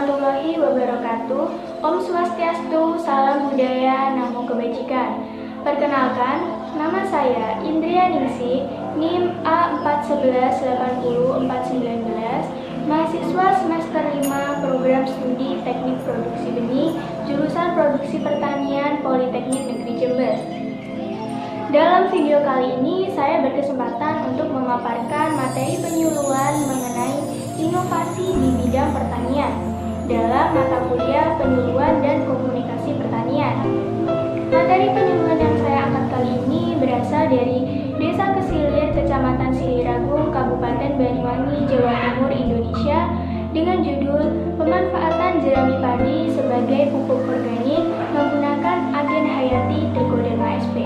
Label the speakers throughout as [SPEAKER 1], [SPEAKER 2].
[SPEAKER 1] warahmatullahi wabarakatuh. Om Swastiastu, salam budaya, namo kebajikan. Perkenalkan, nama saya Indria Ningsih, NIM A41180419, mahasiswa semester 5 program studi Teknik Produksi Benih, jurusan Produksi Pertanian Politeknik Negeri Jember. Dalam video kali ini, saya berkesempatan untuk memaparkan materi penyuluhan mengenai inovasi di bidang pertanian dalam mata kuliah penyuluhan dan komunikasi pertanian. Materi penyuluhan yang saya angkat kali ini berasal dari Desa Kesilir, Kecamatan Siliragung, Kabupaten Banyuwangi, Jawa Timur, Indonesia, dengan judul Pemanfaatan jerami padi sebagai pupuk organik menggunakan agen hayati Trichoderma sp.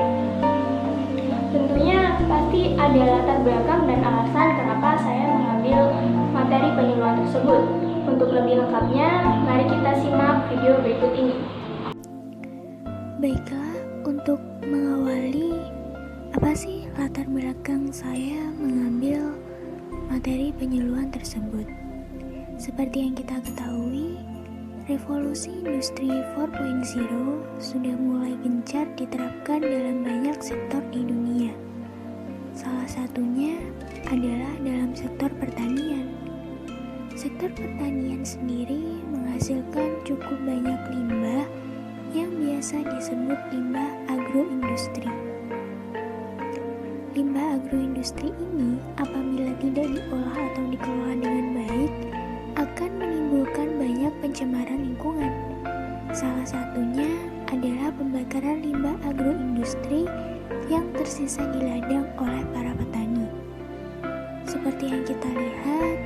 [SPEAKER 1] Tentunya pasti ada latar belakang dan alasan kenapa saya mengambil materi penyuluhan tersebut. Untuk lebih lengkapnya, mari kita simak video berikut ini.
[SPEAKER 2] Baiklah, untuk mengawali, apa sih latar belakang saya mengambil materi penyuluhan tersebut? Seperti yang kita ketahui, revolusi industri 4.0 sudah mulai gencar diterapkan dalam banyak sektor di dunia. Salah satunya adalah dalam sektor pertanian. Sektor pertanian sendiri menghasilkan cukup banyak limbah yang biasa disebut limbah agroindustri. Limbah agroindustri ini apabila tidak diolah atau dikelola dengan baik akan menimbulkan banyak pencemaran lingkungan. Salah satunya adalah pembakaran limbah agroindustri yang tersisa di ladang oleh para petani. Seperti yang kita lihat,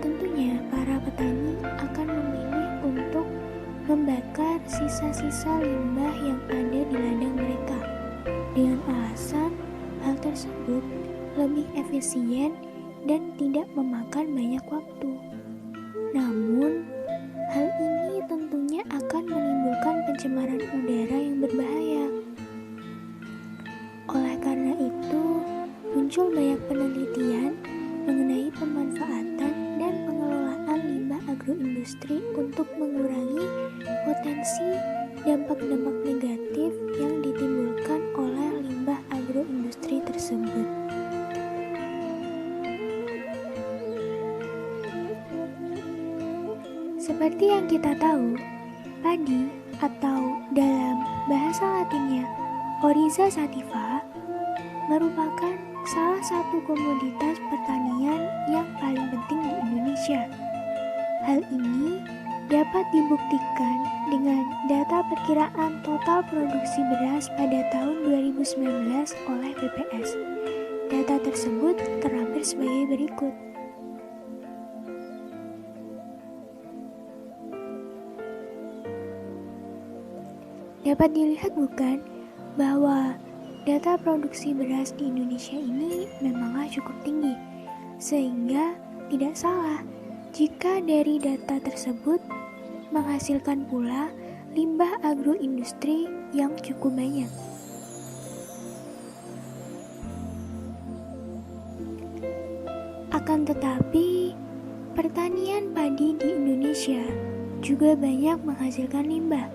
[SPEAKER 2] tentunya para petani akan memilih untuk membakar sisa-sisa limbah yang ada di ladang mereka dengan alasan hal tersebut lebih efisien dan tidak memakan banyak waktu. Namun, hal ini tentunya akan menimbulkan pencemaran udara yang berbahaya. Oleh karena itu, muncul banyak penelitian mengenai pemanfaatan dan pengelolaan limbah agroindustri untuk mengurangi potensi dampak-dampak negatif yang ditimbulkan oleh limbah agroindustri tersebut. Seperti yang kita tahu, padi atau dalam bahasa latinnya Oryza sativa merupakan salah satu komoditas pertanian yang paling penting di Indonesia. Hal ini dapat dibuktikan dengan data perkiraan total produksi beras pada tahun 2019 oleh BPS. Data tersebut terampil sebagai berikut. Dapat dilihat bukan bahwa data produksi beras di Indonesia ini memanglah cukup tinggi, sehingga tidak salah jika dari data tersebut menghasilkan pula limbah agroindustri yang cukup banyak. Akan tetapi, pertanian padi di Indonesia juga banyak menghasilkan limbah.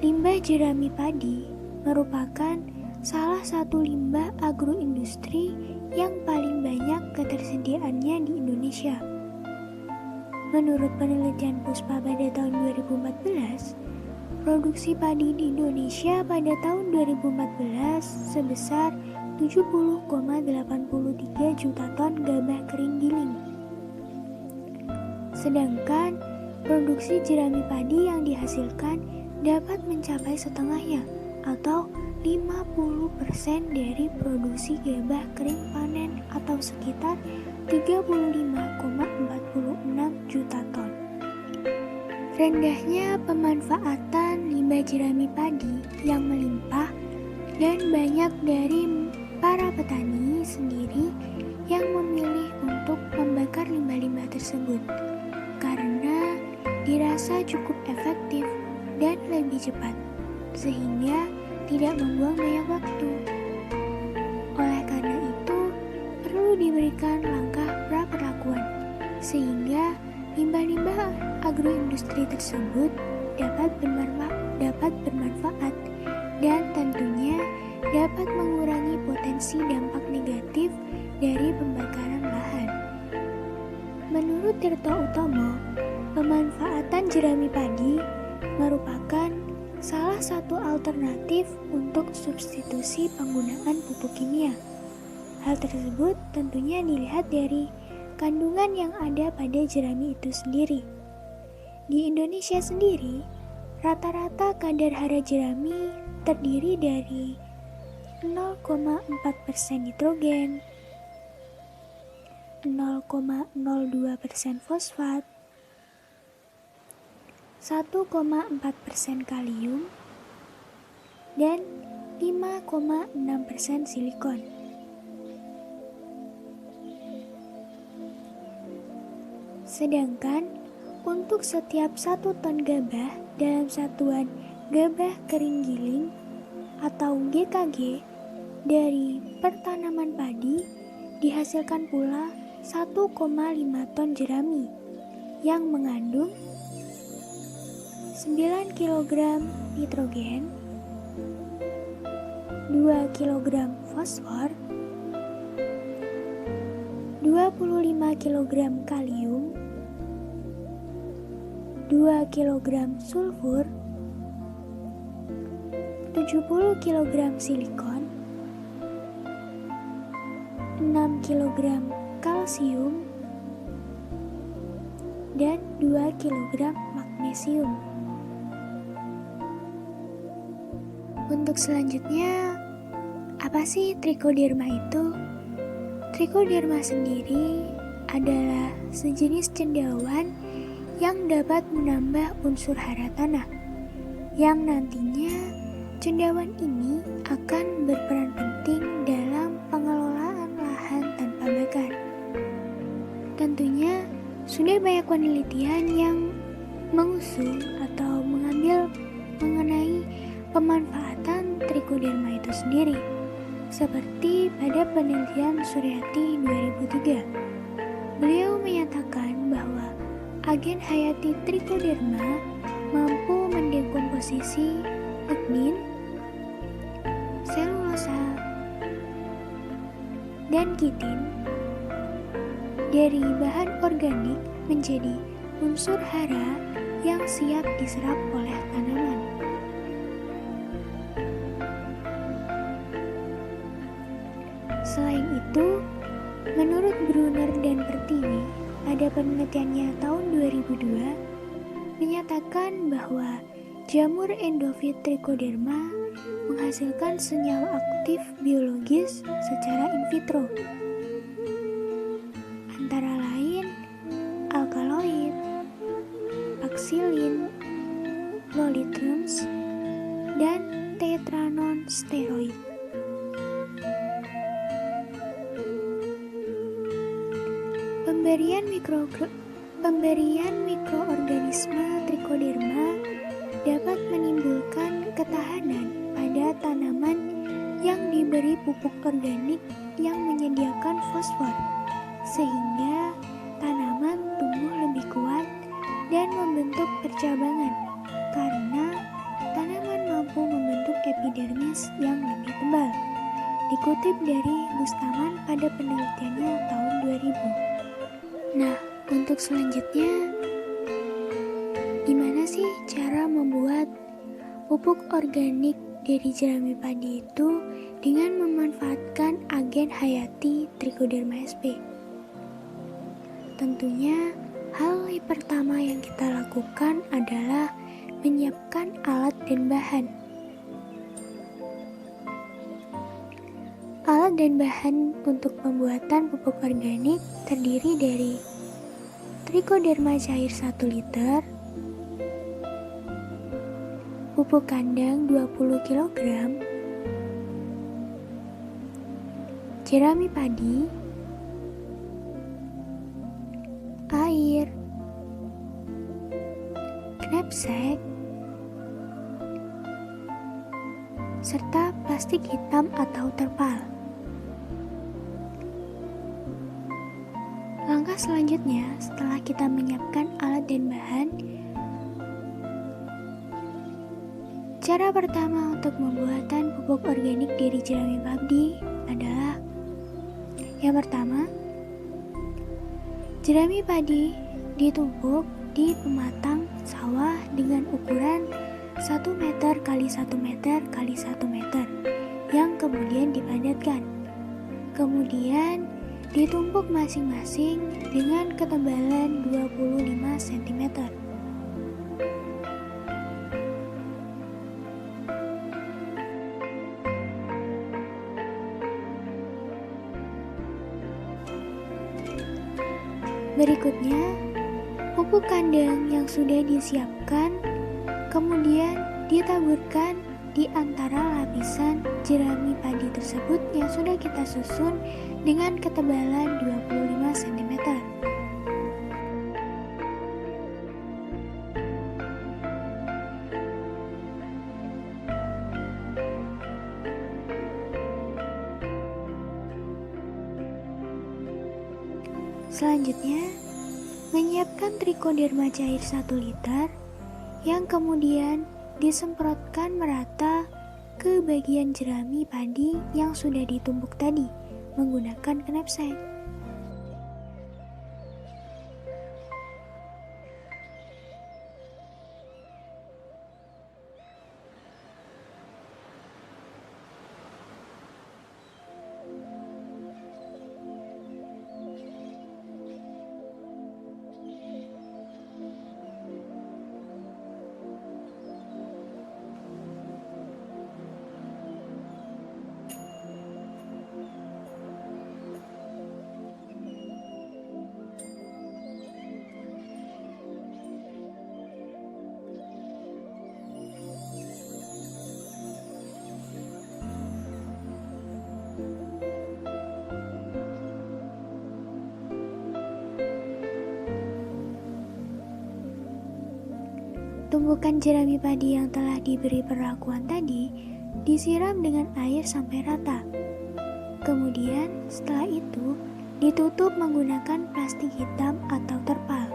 [SPEAKER 2] Limbah jerami padi merupakan salah satu limbah agroindustri yang paling banyak ketersediaannya di Indonesia. Menurut penelitian Puspa pada tahun 2014, produksi padi di Indonesia pada tahun 2014 sebesar 70,83 juta ton gabah kering giling. Sedangkan produksi jerami padi yang dihasilkan dapat mencapai setengahnya atau 50% dari produksi gabah kering panen atau sekitar 35,46 juta ton. Rendahnya pemanfaatan limbah jerami padi yang melimpah dan banyak dari para petani sendiri yang memilih untuk membakar limbah-limbah tersebut karena dirasa cukup efektif dan lebih cepat, sehingga tidak membuang banyak waktu. Oleh karena itu, perlu diberikan langkah pra-perlakuan, sehingga Limbah-limbah agroindustri tersebut dapat bermanfaat dan tentunya dapat mengurangi potensi dampak negatif dari pembakaran lahan. Menurut Tirto Utomo, pemanfaatan jerami padi merupakan salah satu alternatif untuk substitusi penggunaan pupuk kimia. Hal tersebut tentunya dilihat dari kandungan yang ada pada jerami itu sendiri. Di Indonesia sendiri, rata-rata kadar hara jerami terdiri dari 0,4% nitrogen, 0,02% fosfat, 1,4% kalium, dan 5,6% silikon. Sedangkan untuk setiap 1 ton gabah dalam satuan gabah kering giling atau GKG dari pertanaman padi dihasilkan pula 1,5 ton jerami yang mengandung 9 kg nitrogen, 2 kg fosfor, 25 kg kalium, 2 kg sulfur, 70 kg silikon, 6 kg kalsium, dan 2 kg magnesium. Untuk selanjutnya, apa sih trichoderma itu? Trichoderma sendiri adalah sejenis cendawan yang dapat menambah unsur hara tanah, yang nantinya cendawan ini akan berperan penting dalam pengelolaan lahan tanpa bakar. Tentunya sudah banyak penelitian yang mengusung atau mengambil mengenai pemanfaatan trichoderma itu sendiri, seperti pada penelitian Suryati 2003. Beliau menyatakan bahwa agen hayati trichoderma mampu mendekomposisi lignin, selulosa, dan kitin dari bahan organik menjadi unsur hara yang siap diserap oleh tanaman. Selain itu, menurut Brunner dan Pertiwi, pada penelitiannya tahun 2002 menyatakan bahwa jamur endofit trichoderma menghasilkan senyawa aktif biologis secara in vitro, antara lain alkaloid, paksilin, lolitrums, dan tetranon steroid. Pemberian mikroorganisme trichoderma dapat menimbulkan ketahanan pada tanaman yang diberi pupuk organik yang menyediakan fosfor, sehingga tanaman tumbuh lebih kuat dan membentuk percabangan, karena tanaman mampu membentuk epidermis yang lebih tebal. Dikutip dari Bustaman pada penelitiannya tahun 2000. Nah, untuk selanjutnya, gimana sih cara membuat pupuk organik dari jerami padi itu dengan memanfaatkan agen hayati Trichoderma sp? Tentunya, hal pertama yang kita lakukan adalah menyiapkan alat dan bahan. Alat dan bahan untuk pembuatan pupuk organik terdiri dari trichoderma cair 1 liter, pupuk kandang 20 kg, jerami padi, air, knapsack, serta plastik hitam atau terpal. Langkah selanjutnya, setelah kita menyiapkan alat dan bahan, cara pertama untuk pembuatan pupuk organik dari jerami padi adalah yang pertama, jerami padi ditumpuk di pematang sawah dengan ukuran 1 meter x 1 meter x 1 meter yang kemudian dipadatkan. Kemudian ditumpuk masing-masing dengan ketebalan 25 cm. Berikutnya, pupuk kandang yang sudah disiapkan kemudian ditaburkan di antara lapisan jerami padi tersebut yang sudah kita susun dengan ketebalan 25 cm. Selanjutnya, menyiapkan trikoderma cair 1 liter yang kemudian disemprotkan merata ke bagian jerami padi yang sudah ditumbuk tadi menggunakan knapsack. Tumbukan jerami padi yang telah diberi perlakuan tadi disiram dengan air sampai rata. Kemudian setelah itu ditutup menggunakan plastik hitam atau terpal.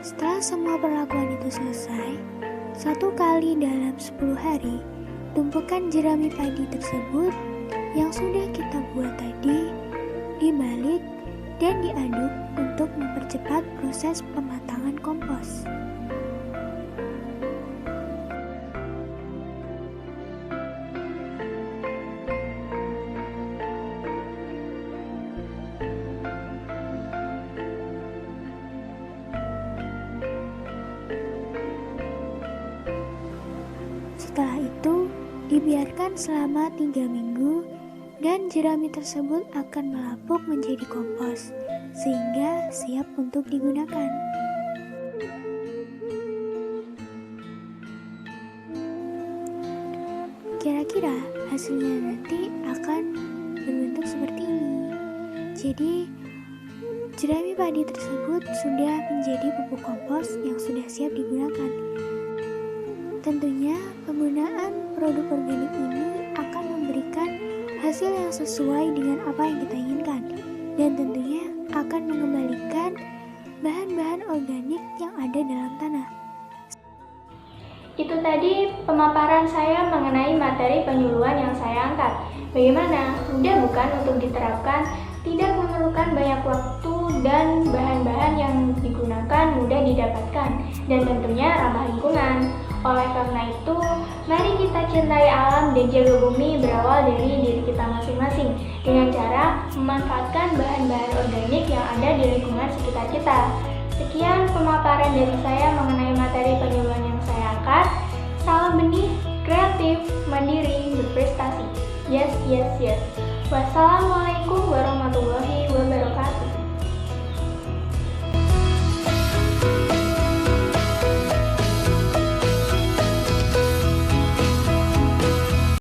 [SPEAKER 2] Setelah semua perlakuan itu selesai, 1 kali dalam 10 hari, tumpukan jerami padi tersebut yang sudah kita buat tadi dibalik dan diaduk untuk mempercepat proses pematangan kompos. Setelah itu, dibiarkan selama 3 minggu dan jerami tersebut akan melapuk menjadi kompos, sehingga siap untuk digunakan. Kira-kira hasilnya nanti akan berbentuk seperti ini. Jadi, jerami padi tersebut sudah menjadi pupuk kompos yang sudah siap digunakan. Tentunya penggunaan produk organik ini akan memberikan hasil yang sesuai dengan apa yang kita inginkan dan tentunya akan mengembalikan bahan-bahan organik yang ada dalam tanah.
[SPEAKER 1] Itu tadi pemaparan saya mengenai materi penyuluhan yang saya angkat. Bagaimana? Mudah bukan untuk diterapkan? Tidak memerlukan banyak waktu dan bahan-bahan yang digunakan mudah didapatkan dan tentunya ramah lingkungan. Oleh karena itu, mari kita cintai alam dan jaga bumi berawal dari diri kita masing-masing dengan cara memanfaatkan bahan-bahan organik yang ada di lingkungan sekitar kita. Sekian pemaparan dari saya mengenai materi penyuluhan yang saya angkat. Salam benih, kreatif, mandiri, berprestasi. Yes, yes, yes. Wassalamualaikum warahmatullahi